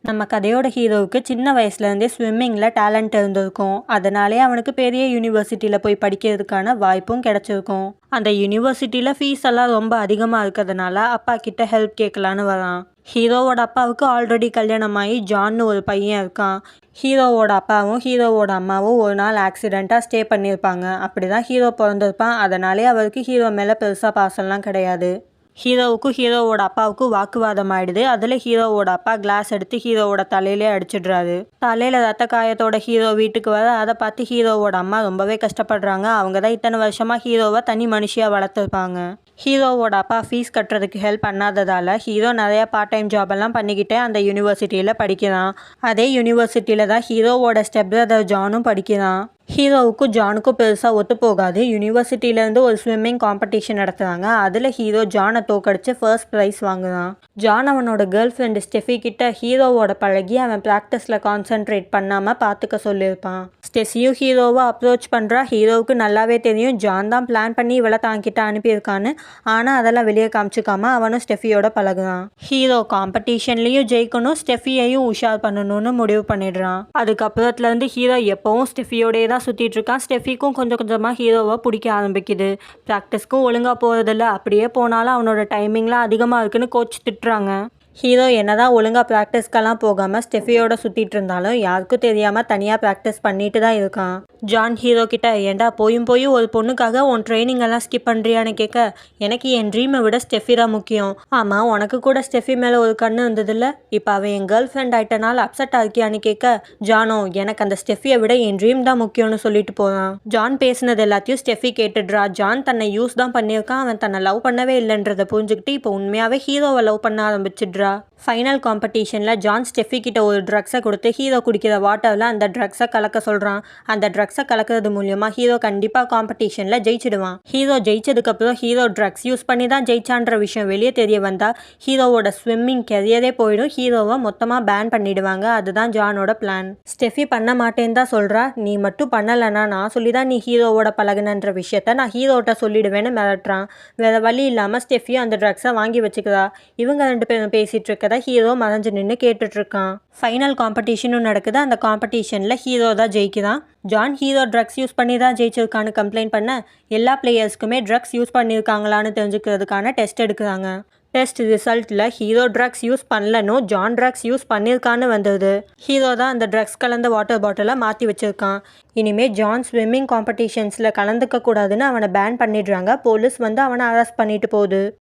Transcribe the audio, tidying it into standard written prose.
நம்ம கதையோட ஹீரோவுக்கு சின்ன வயசுலேருந்தே ஸ்விம்மிங்கில் டேலண்ட் இருந்திருக்கும். அதனாலே அவனுக்கு பெரிய யூனிவர்சிட்டியில் போய் படிக்கிறதுக்கான வாய்ப்பும் கிடச்சிருக்கும். அந்த யூனிவர்சிட்டியில் ஃபீஸ் எல்லாம் ரொம்ப அதிகமாக இருக்கிறதுனால அப்பா கிட்ட ஹெல்ப் கேட்கலான்னு வரான். ஹீரோவோட அப்பாவுக்கு ஆல்ரெடி கல்யாணமாகி ஜான்னு ஒரு பையன் இருக்கான். ஹீரோவோட அப்பாவும் ஹீரோவோட அம்மாவும் ஒரு நாள் ஆக்சிடெண்ட்டாக ஸ்டே பண்ணியிருப்பாங்க. அப்படி தான் ஹீரோ பிறந்திருப்பான். அதனாலே அவருக்கு ஹீரோ மேலே பெருசாக பாசம்லாம் கிடையாது. ஹீரோவுக்கும் ஹீரோவோட அப்பாவுக்கும் வாக்குவாதம் ஆயிடுது. அதில் ஹீரோவோட அப்பா கிளாஸ் எடுத்து ஹீரோவோட தலையிலே அடிச்சிடுறாரு. தலையில் ரத்த காயத்தோட ஹீரோ வீட்டுக்கு வர அதை பார்த்து ஹீரோவோட அம்மா ரொம்பவே கஷ்டப்படுறாங்க. அவங்க தான் இத்தனை வருஷமாக ஹீரோவை தனி மனுஷியாக வளர்த்துருப்பாங்க. ஹீரோவோட அப்பா ஃபீஸ் கட்டுறதுக்கு ஹெல்ப் பண்ணாததால் ஹீரோ நிறையா பார்ட் டைம் ஜாபெல்லாம் பண்ணிக்கிட்டே அந்த யூனிவர்சிட்டியில் படிக்கிறான். அதே யூனிவர்சிட்டியில் தான் ஹீரோவோட ஸ்டெப் பிரதர் ஜானும் படிக்கிறான். ஹீரோவுக்கும் ஜானுக்கும் பெருசாக ஒத்து போகாது. யூனிவர்சிட்டியிலேருந்து ஒரு ஸ்விம்மிங் காம்படிஷன் நடத்துகிறாங்க. அதில் ஹீரோ ஜானை தோக்கடிச்சு ஃபர்ஸ்ட் ப்ரைஸ் வாங்குறான். ஜான் அவனோட கேர்ள் ஃப்ரெண்டு ஸ்டெஃபி கிட்ட ஹீரோவோட பழகி அவன் ப்ராக்டிஸில் கான்சென்ட்ரேட் பண்ணாமல் பார்த்துக்க சொல்லியிருப்பான். ஸ்டெஃபியும் ஹீரோவை அப்ரோச் பண்ணுறா. ஹீரோவுக்கு நல்லாவே தெரியும் ஜான் தான் பிளான் பண்ணி இவளை தாங்கிட்ட அனுப்பியிருக்கான்னு. ஆனால் அதெல்லாம் வெளியே காமிச்சிக்காம அவனும் ஸ்டெஃபியோட பழகுறான். ஹீரோ காம்படிஷன்லேயும் ஜெயிக்கணும், ஸ்டெஃபியையும் உஷார் பண்ணணும்னு முடிவு பண்ணிடுறான். அதுக்கப்புறத்துலேருந்து ஹீரோ எப்போவும் ஸ்டெஃபியோடே தான் சுற்றிட்டு இருக்கான். ஸ்டெஃபிக்கும் கொஞ்சம் கொஞ்சமாக ஹீரோவை பிடிக்க ஆரம்பிக்குது. ப்ராக்டிஸ்க்கும் ஒழுங்காக போகிறதில்ல. அப்படியே போனாலும் அவனோட டைமிங்லாம் அதிகமாக இருக்குன்னு கோச் திட்டுறாங்க. ஹீரோ என்னதான் ஒழுங்காக ப்ராக்டிஸ்க்கெல்லாம் போகாமல் ஸ்டெஃபியோட சுற்றிட்டு இருந்தாலும் யாருக்கும் தெரியாமல் தனியாக ப்ராக்டிஸ் பண்ணிட்டு தான் இருக்கான். ஜான் ஹீரோ கிட்ட ஏண்டா போயும் ஒரு பொண்ணுக்காக உன் ட்ரைனிங் எல்லாம் ஸ்கிப் பண்ணுறியான்னு கேட்க, எனக்கு என் ட்ரீமை விட ஸ்டெஃபி தான் முக்கியம். ஆமாம், உனக்கு கூட ஸ்டெஃபி மேலே ஒரு கண்ணு இருந்ததில்ல, இப்போ அவன் என் கேர்ள் ஃப்ரெண்ட் ஆகிட்டனால அப்செட்டாக இருக்கியான்னு கேட்க, ஜானோ எனக்கு அந்த ஸ்டெஃபியை விட என் ட்ரீம் தான் முக்கியம்னு சொல்லிட்டு போகிறான். ஜான் பேசினது எல்லாத்தையும் ஸ்டெஃபி கேட்டுடுறா. ஜான் தன்னை யூஸ் தான் பண்ணியிருக்கான், அவன் தன்னை லவ் பண்ணவே இல்லைன்றதை புரிஞ்சுக்கிட்டு இப்போ உண்மையாகவே ஹீரோவை லவ் பண்ண ஆரம்பிச்சிடுறா. ஃபைனல் காம்படிஷனில் ஜான் ஸ்டெஃபி கிட்ட ஒரு ட்ரக்ஸை கொடுத்து ஹீரோ குடிக்கிற வாட்டரில் அந்த ட்ரக்ஸை கலக்க சொல்கிறான். அந்த ட்ரக்ஸை கலக்கிறது மூலியமாக ஹீரோ கண்டிப்பாக காம்படிஷனில் ஜெயிச்சிடுவான். ஹீரோ ஜெயிச்சதுக்கப்புறம் ஹீரோ ட்ரக்ஸ் யூஸ் பண்ணி தான் ஜெயிச்சான்ற விஷயம் வெளியே தெரிய வந்தால் ஹீரோவோட ஸ்விம்மிங் கெரியரே போயிடும். ஹீரோவை மொத்தமாக பேன் பண்ணிடுவாங்க. அதுதான் ஜானோட பிளான். ஸ்டெஃபி பண்ண மாட்டேன்னு தான் சொல்கிறா. நீ மட்டும் பண்ணலைன்னா நான் சொல்லி தான் நீ ஹீரோவோட பழகுனன்ற விஷயத்த நான் ஹீரோட்ட சொல்லிடுவேன்னு மிரட்டுறான். வேறு வழி இல்லாமல் ஸ்டெஃபியும் அந்த ட்ரக்ஸை வாங்கி வச்சுக்கிறா. இவங்க ரெண்டு பேரும் பேசிகிட்டு இருக்கதா ஹீரோ மறைஞ்சு நின்று கேட்டுட்ருக்கான். ஃபைனல் காம்படிஷனும் நடக்குது. அந்த காம்படிஷனில் ஹீரோ தான் ஜெயிக்கிறான். ஜான் ஹீரோ ட்ரக்ஸ் யூஸ் பண்ணி தான் ஜெயிச்சிருக்கான்னு கம்ப்ளைண்ட் பண்ண எல்லா பிளேயர்ஸ்க்குமே ட்ரக்ஸ் யூஸ் பண்ணியிருக்காங்களான்னு தெரிஞ்சுக்கிறதுக்கான டெஸ்ட் எடுக்கிறாங்க. டெஸ்ட் ரிசல்ட்டில் ஹீரோ ட்ரக்ஸ் யூஸ் பண்ணலன்னு ஜான் ட்ரக்ஸ் யூஸ் பண்ணியிருக்கான்னு வந்தது. ஹீரோ தான் அந்த ட்ரக்ஸ் கலந்த வாட்டர் பாட்டிலை மாற்றி வச்சுருக்கான். இனிமேல் ஜான் ஸ்விம்மிங் காம்படிஷன்ஸில் கலந்துக்க கூடாதுன்னு அவனை பேன் பண்ணிடுறாங்க. போலீஸ் வந்து அவனை அரெஸ்ட் பண்ணிட்டு போகுது.